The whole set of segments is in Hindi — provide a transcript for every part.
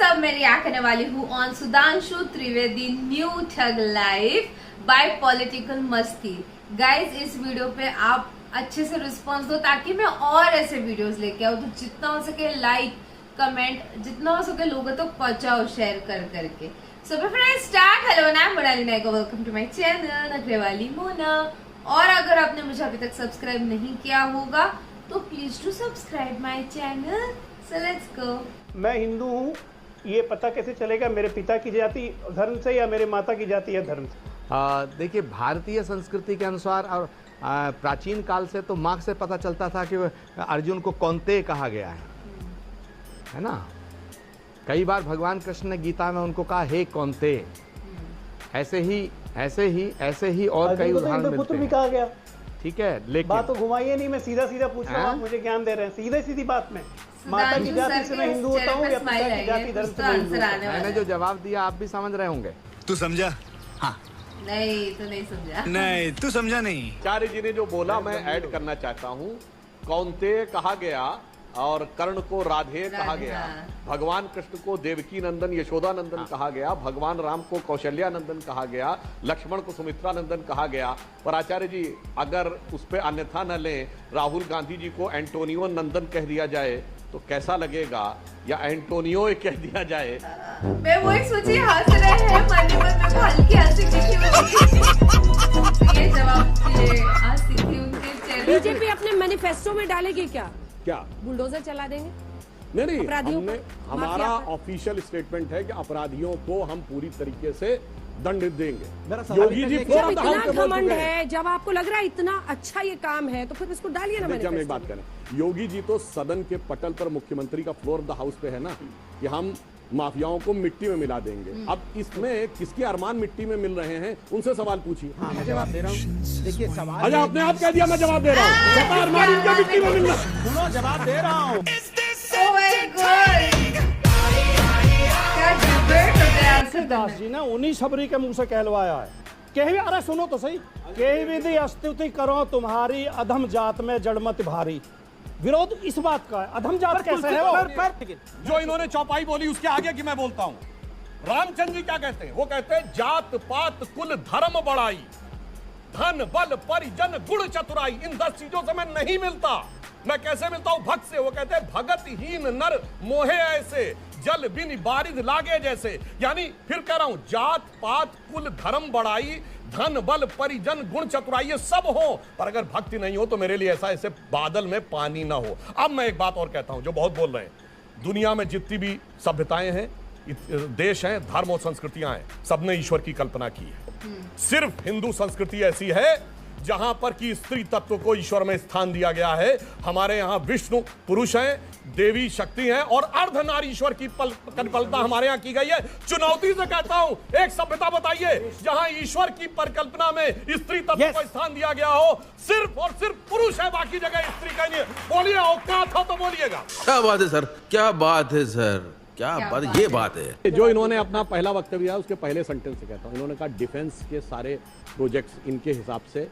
सब मैं रिएक्ट करने वाली हूँ on Sudhanshu Trivedi new thug life by political मस्ती। गाइज इस वीडियो पे आप अच्छे से रिस्पॉन्स दो ताकि मैं और ऐसे वीडियोस लेके आऊँ, तो जितना हो सके लाइक कमेंट जितना हो सके लोगों तक पहुंचाओ शेयर कर करके। So friends start. हेलो ना Monali Nayak, welcome to my channel Nakhrewali Mona. और अगर आपने मुझे अभी तक सब्सक्राइब नहीं किया होगा तो please to subscribe my channel. So let's go. मैं हिंदू हूँ, ये पता कैसे चलेगा मेरे पिता की जाति धर्म से या मेरे माता की जाति या धर्म से? देखिए, भारतीय संस्कृति के अनुसार और प्राचीन काल से तो मार्क्स से पता चलता था कि अर्जुन को कौंते कहा गया है ना। कई बार भगवान कृष्ण ने गीता में उनको कहा हे कौंते। ऐसे ही और कई उदाहरण मिलते हैं। कहा गया, ठीक है, लेकिन बात तो घुमाइए नहीं, मैं सीधा पूछ रहा हूँ, आप मुझे ज्ञान दे रहे हैं सीधी बात में। माता की जाति से मैं हिंदू होता हूँ या पिता की जाति धर्म से मैं हिंदू होता हूं? मैंने जो जवाब दिया आप भी समझ रहे होंगे। तू समझा? हाँ। नहीं तो नहीं समझा। नहीं तू समझा नहीं। आचार्य जी ने जो बोला मैं ऐड करना चाहता हूँ। कौंतेय कहा गया और कर्ण को राधे कहा गया, भगवान कृष्ण को देवकी नंदन यशोदा नंदन कहा गया, भगवान राम को कौशल्या नंदन कहा गया, लक्ष्मण को सुमित्रा नंदन कहा गया। पर आचार्य जी अगर उस पर अन्यथा न लें, राहुल गांधी जी को एंटोनियो नंदन कह दिया जाए तो कैसा लगेगा, या एंटोनियो कह दिया जाए? मैं वही सोची हंस रहे हैं मन में हल्की हंसी दिखी। ये जवाब आज सीखी उनके चैनल। बीजेपी अपने मैनिफेस्टो में डालेगी क्या बुलडोजर चला देंगे? नहीं, अपराधियों हमने हमारा ऑफिशियल स्टेटमेंट है कि अपराधियों को हम पूरी तरीके से दंड देंगे। योगी जी जब इतना घमंड है, जब आपको लग रहा है इतना अच्छा ये काम है तो फिर इसको डालिए ना। देखिए हम एक बात करें, योगी जी तो सदन के पटल पर मुख्यमंत्री का फ्लोर ऑफ द हाउस पे है ना कि हम माफियाओं को मिट्टी में मिला देंगे। अब इसमें किसके अरमान मिट्टी में मिल रहे हैं उनसे सवाल पूछिए। हाँ, मैं जवाब दे रहा हूँ। देखिए सवाल अरे आपने आप कह दिया मैं जवाब दे रहा हूँ। अरमान इनके मिट्टी में मिलना। सुनो, जवाब दे रहा हूँ। दास जी ने उन्हीं सबरी के मुंह से कहलवाया है। कही अरे सुनो तो सही, कही विधि स्तुति करो तुम्हारी अधम जात में जड़मत भारी। विरोध इस बात का है, अधम जात कैसे है वो? जो इन्होंने चौपाई बोली उसके आगे की मैं बोलता हूँ। रामचंद्र जी क्या कहते हैं? वो कहते हैं जात पात कुल धर्म बढ़ाई, धन बल परिजन गुण चतुराई। इन 10 चीजों से मैं नहीं मिलता। मैं कैसे मिलता हूं? भक्त से। वो कहते हैं भगत हीन नर मोहे ऐसे, जल बिन बारिद लागे जैसे। यानी फिर कह रहा हूं, जात पात कुल धर्म बढ़ाई, धन बल परिजन गुण चतुराई ये सब हो, पर अगर भक्ति नहीं हो तो मेरे लिए ऐसा ऐसे बादल में पानी ना हो। अब मैं एक बात और कहता हूं जो बहुत बोल रहे हैं। दुनिया में जितनी भी सभ्यताएं हैं, देश हैं, धर्म और संस्कृतियां हैं, सबने ईश्वर की कल्पना की है। सिर्फ हिंदू संस्कृति ऐसी है जहां पर कि स्त्री तत्व को ईश्वर में स्थान दिया गया है। हमारे यहाँ विष्णु पुरुष हैं, देवी शक्ति हैं और अर्धनारीश्वर की कल्पना हमारे यहाँ की गई है। चुनौती से कहता हूं, एक सभ्यता बताइए जहां ईश्वर की परिकल्पना में स्त्री तत्व को स्थान दिया गया हो। सिर्फ और सिर्फ पुरुष है, बाकी जगह स्त्री का नहीं है। बोलिए, औकात हो तो बोलिएगा। क्या बात है सर, क्या बात है सर, क्या बात, ये बात है। जो इन्होंने अपना पहला वक्तव्य दिया उसके पहले सेंटेंस से कहता हूं, इन्होंने कहा डिफेंस के सारे प्रोजेक्ट्स इनके हिसाब से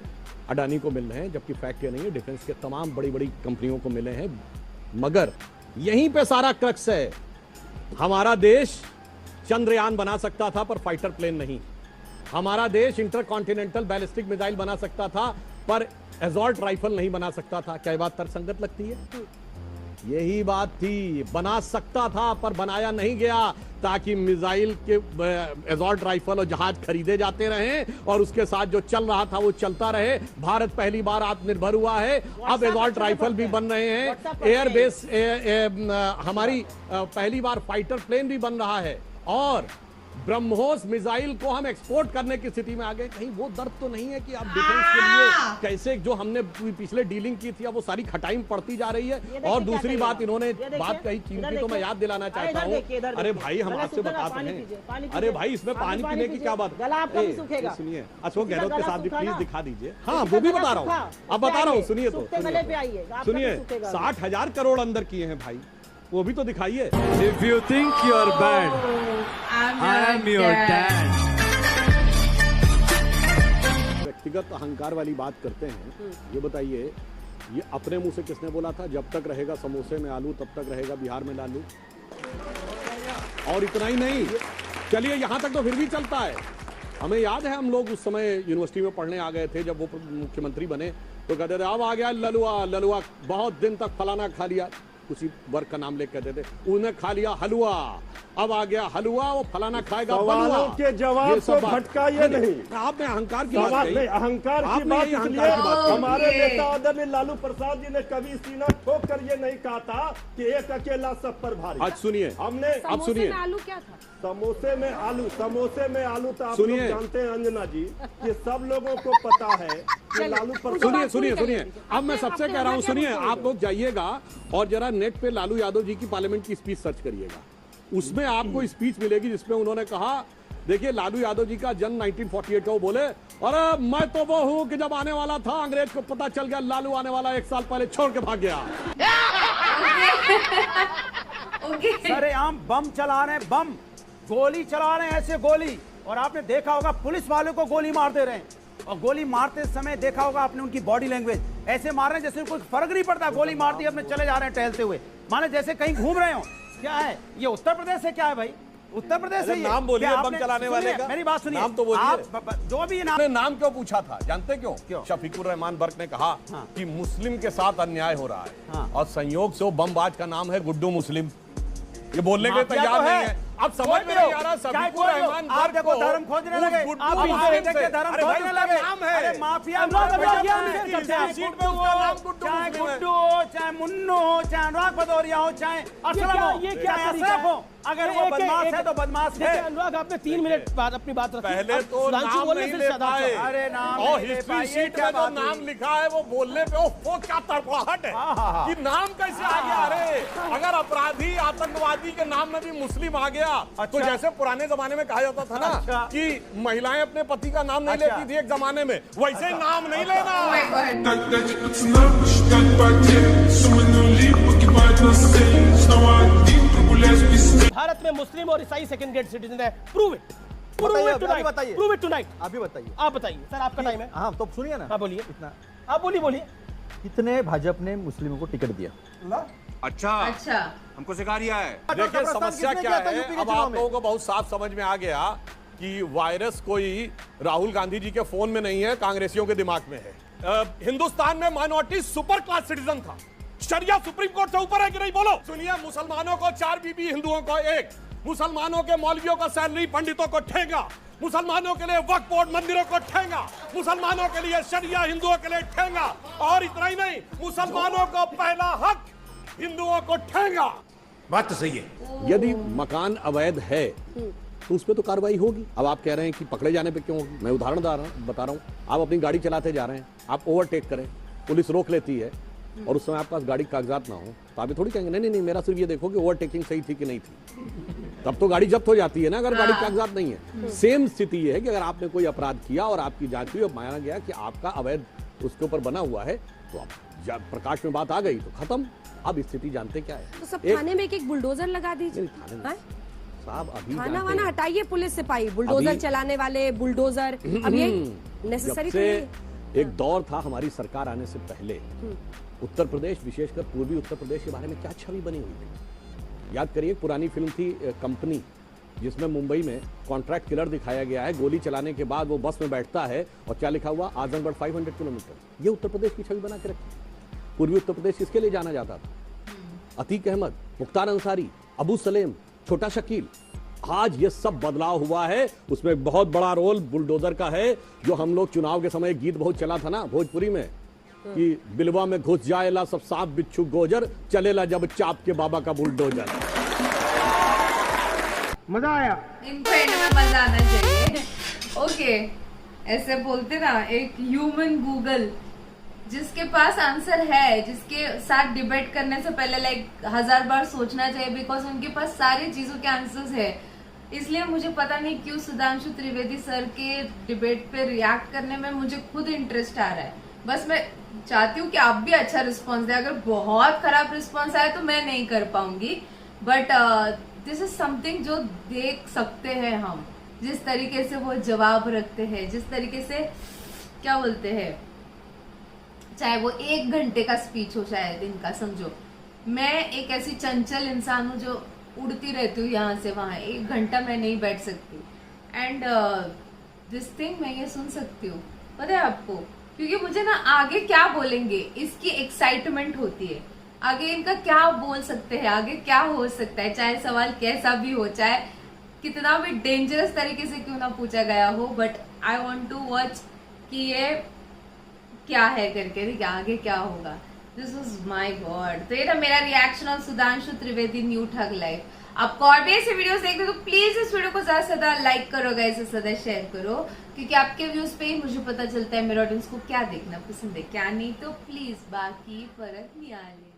अडानी को मिल रहे हैं, जबकि फैक्ट ये नहीं है, डिफेंस के तमाम बड़ी बड़ी कंपनियों को मिले हैं। मगर यहीं पे सारा क्रक्स है। हमारा देश चंद्रयान बना सकता था पर फाइटर प्लेन नहीं। हमारा देश इंटरकॉन्टिनेंटल बैलिस्टिक मिसाइल बना सकता था पर एसॉल्ट राइफल नहीं बना सकता था। क्या बात तर्कसंगत लगती है? यही बात थी, बना सकता था पर बनाया नहीं गया ताकि मिसाइल के एसॉल्ट राइफल और जहाज खरीदे जाते रहें और उसके साथ जो चल रहा था वो चलता रहे। भारत पहली बार आत्मनिर्भर हुआ है, अब एसॉल्ट राइफल भी बन रहे हैं, एयरबेस हमारी पहली बार फाइटर प्लेन भी बन रहा है और ब्रह्मोस मिसाइल को हम एक्सपोर्ट करने की स्थिति में आ गए। कहीं वो दर्द तो नहीं है कि अब डिफेंस के लिए कैसे जो हमने पिछले डीलिंग की थी अब वो सारी खटाई में पड़ती जा रही है। और दूसरी बात इन्होंने बात कही चीन की, तो मैं याद दिलाना चाहता हूँ। अरे भाई हम आपसे बताते हैं, अरे भाई इसमें पानी पीने की क्या बात? सुनिए, अशोक गहलोत के साथ भी प्लीज दिखा दीजिए। हाँ वो भी बता रहा हूँ, अब बता रहा हूँ, सुनिए तो सुनिए। 60,000 करोड़ अंदर किए हैं भाई, वो भी तो दिखाइए। If you think you're bad, I am your dad. व्यक्तिगत अहंकार वाली बात करते हैं। ये बताइए, ये अपने मुंह से किसने बोला था जब तक रहेगा समोसे में आलू तब तक रहेगा बिहार में लालू? और इतना ही नहीं, चलिए यहाँ तक तो फिर भी चलता है। हमें याद है हम लोग उस समय यूनिवर्सिटी में पढ़ने आ गए थे, जब वो मुख्यमंत्री बने तो कहते थे अब आ गया ललुआ। ललुआ बहुत दिन तक फलाना खा लिया, उसी वर्ग का नाम लेकर कहते थे, उन्हें खा लिया हलवा। अब आ गया हलवा, वो फलाना खाएगा सवालों के जवाब को भटकाइए नहीं। आपने अहंकार की बात कही। अहंकार की बात इसलिए हमारे नेता आदरणीय लालू प्रसाद जी ने कभी सीना ठोक कर ये नहीं कहा था कि एक अकेला सब पर भारी। आज सुनिए, हमने अब सुनिए, आलू क्या था? समोसे में आलू तो आप लोग सुनिए। जानते हैं अंजना जी कि सब लोगों को पता है कि लालू प्रसाद। सुनिए, अब मैं सबसे कह रहा हूं, सुनिए, आप लोग जाइएगा और जरा नेट पे लालू यादव जी की पार्लियामेंट की स्पीच सर्च करिएगा। उसमें आपको स्पीच मिलेगी जिसमें उन्होंने कहा, देखिए लालू यादव जी का जन्म 1948 का, वो बोले अरे मैं तो वो हूं कि जब आने वाला था अंग्रेज को पता चल गया लालू आने वाला 1 साल पहले छोड़ के भाग गया। सरेआम बम चला रहे हैं, बम गोली चला रहे हैं, ऐसे गोली। और आपने देखा होगा पुलिस वालों को गोली मार दे रहे हैं, और गोली मारते समय देखा होगा आपने उनकी बॉडी लैंग्वेज, ऐसे मार रहे हैं जैसे कोई फर्क नहीं पड़ता। गोली मार दी, अपने चले जा रहे हैं टहलते हुए, माने जैसे कहीं घूम रहे हो। क्या है ये? उत्तर प्रदेश है क्या है भाई? उत्तर प्रदेश है ये। नाम बोलिए बम चलाने वाले का। मेरी बात सुनिए, नाम तो बोलिए। आप जो भी नाम क्यों पूछा था जानते क्यों? शफीकुर रहमान बर्क ने कहा कि मुस्लिम के साथ अन्याय हो रहा है, और संयोग से वो बमबाज का नाम है गुड्डू मुस्लिम। ये बोलने के तैयार नहीं है। अब समझ में नहीं आ रहा शफीकुर रहमान बर्क को धर्म खोजने लगे, आप धर्म खोजने लगे। अरे माफिया सीट पे उसका नाम गुड्डू, चाहे मुन्नू हो, चाहे अनुराग भदौरिया हो, चाहे असलम हो, चाहे अशरफ हो, अगर वो बदमाश है तो बदमाश है। अनुराग आपने 3 मिनट बाद अपनी बात रखी। पहले तो नाम नहीं ले पाए, अरे नाम और हिस्ट्री शीट में जो नाम लिखा है वो बोलने पे वो क्या तड़पाहट है कि नाम कैसे आ गया। अरे अगर अपराधी आतंकवादी के नाम में भी मुस्लिम आ गया, तो जैसे पुराने जमाने में कहा जाता था ना कि महिलाएं अपने पति का नाम नहीं लेती थी एक जमाने में, वैसे नाम नहीं लेना। भारत में मुस्लिम और ईसाई सेकंड ग्रेड सिटीजन है। प्रूव इट, बताइए, प्रूव इट टुनाइट। अभी बताइए, आप बताइए सर, आपका टाइम है। हाँ तो सुनिए ना। हाँ बोलिए, इतना आप बोलिए। कितने भाजपा ने मुस्लिमों को टिकट दिया? अच्छा हमको सिखा रिया है। देखिए समस्या क्या है, अब आप लोगों को बहुत साफ समझ में आ गया कि वायरस कोई राहुल गांधी जी के फोन में नहीं है, कांग्रेसियों के दिमाग में है। हिंदुस्तान में माइनॉरिटी सुपर क्लास सिटीजन था। शरिया सुप्रीम कोर्ट से ऊपर है कि नहीं? बोलो। सुनिए, मुसलमानों को 4 बीबी, हिंदुओं को 1, मुसलमानों के मौलवियों का सैलरी, पंडितों को ठेंगा, मुसलमानों के लिए वक्फ बोर्ड, मंदिरों को ठेंगा, मुसलमानों के लिए शरिया, हिंदुओं के लिए ठेंगा, और इतना ही नहीं, मुसलमानों को पहला हक, हिंदुओं को ठेंगा। बात तो सही है। यदि मकान अवैध है तो उस पर तो कार्रवाई होगी। अब आप कह रहे हैं कि पकड़े जाने पे क्यों होगी? मैं उदाहरण बता रहा हूँ। आप अपनी गाड़ी चलाते जा रहे हैं, आप ओवरटेक करें, पुलिस रोक लेती है, और उस समय आपके पास गाड़ी कागजात ना हो, तो आप ये थोड़ी कहेंगे नहीं मेरा सिर्फ ये देखो कि ओवरटेकिंग सही थी कि नहीं थी। तब तो गाड़ी जब्त हो जाती है ना, अगर गाड़ी कागजात नहीं है। सेम स्थिति ये है कि अगर आपने कोई अपराध किया और आपकी जांच हुई और माना गया कि आपका अवैध उसके ऊपर बना हुआ है, तो अब जब प्रकाश में बात आ गई तो खत्म। अब स्थिति जानते क्या है? तो सब थाने में एक बुलडोजर लगा दीजिए। साहब अभी थाना वाना हटाइए, पुलिस सिपाही, बुलडोजर चलाने वाले, बुलडोजर, अब ये नेसेसरी तो नहीं। एक दौर था हमारी सरकार आने से पहले, उत्तर प्रदेश, विशेषकर पूर्वी उत्तर प्रदेश के बारे में क्या छवि बनी हुई थी। याद करिए, पुरानी फिल्म थी कंपनी, जिसमें मुंबई में कॉन्ट्रैक्ट किलर दिखाया गया है। गोली चलाने के बाद वो बस में बैठता है और क्या लिखा हुआ, आजमगढ़ 500 किलोमीटर। ये उत्तर प्रदेश की छवि बना के रखी। पूर्वी उत्तर प्रदेश किसके लिए जाना जाता था? अतीक अहमद, मुख्तार अंसारी, अबू सलेम, छोटा शकील। आज ये सब बदलाव हुआ है, उसमें बहुत बड़ा रोल बुलडोजर का है। जो हम लोग चुनाव के समय गीत बहुत चला था ना भोजपुरी में, कि बिलवा में घुस जाएला सब सांप बिच्छू गोजर, चलेला जब चाप के बाबा का बुलडोजर। मजा आया। इनको एंड में मजा आना चाहिए। ओके, ऐसे बोलते ना, एक ह्यूमन गूगल जिसके पास आंसर है, जिसके साथ डिबेट करने से पहले 1000 बार सोचना चाहिए, बिकॉज उनके पास सारी चीजों के आंसर्स है। इसलिए मुझे पता नहीं क्यों सुधांशु त्रिवेदी सर के डिबेट पे रिएक्ट करने में मुझे खुद इंटरेस्ट आ रहा है। बस मैं चाहती हूँ कि आप भी अच्छा रिस्पॉन्स दें। अगर बहुत खराब रिस्पॉन्स आए तो मैं नहीं कर पाऊंगी, बट दिस इज समथिंग जो देख सकते हैं हम, जिस तरीके से वो जवाब रखते हैं, जिस तरीके से क्या बोलते हैं, चाहे वो 1 घंटे का स्पीच हो, चाहे दिन का, समझो। मैं एक ऐसी चंचल इंसान हूँ जो उड़ती रहती हूँ यहाँ से वहाँ, 1 घंटा मैं नहीं बैठ सकती। एंड दिस थिंग मैं ये सुन सकती हूँ, पता है आपको, क्योंकि मुझे ना आगे क्या बोलेंगे इसकी एक्साइटमेंट होती है। आगे इनका क्या बोल सकते हैं, आगे क्या हो सकता है, चाहे सवाल कैसा भी हो, चाहे कितना भी डेंजरस तरीके से क्यों ना पूछा गया हो, but I want to watch कि ये क्या है करके, ठीक है, आगे क्या होगा। This was my God. तो ये था मेरा reaction on Sudhanshu Trivedi new thug life. आपको और भी ऐसे वीडियोस देखते तो प्लीज इस वीडियो को ज्यादा से ज्यादा लाइक करो गाइस, ज्यादा शेयर करो, क्योंकि आपके व्यूज पे ही मुझे पता चलता है मेरे ऑडियंस को क्या देखना पसंद है क्या नहीं। तो प्लीज बाकी फर्क नहीं आ रही।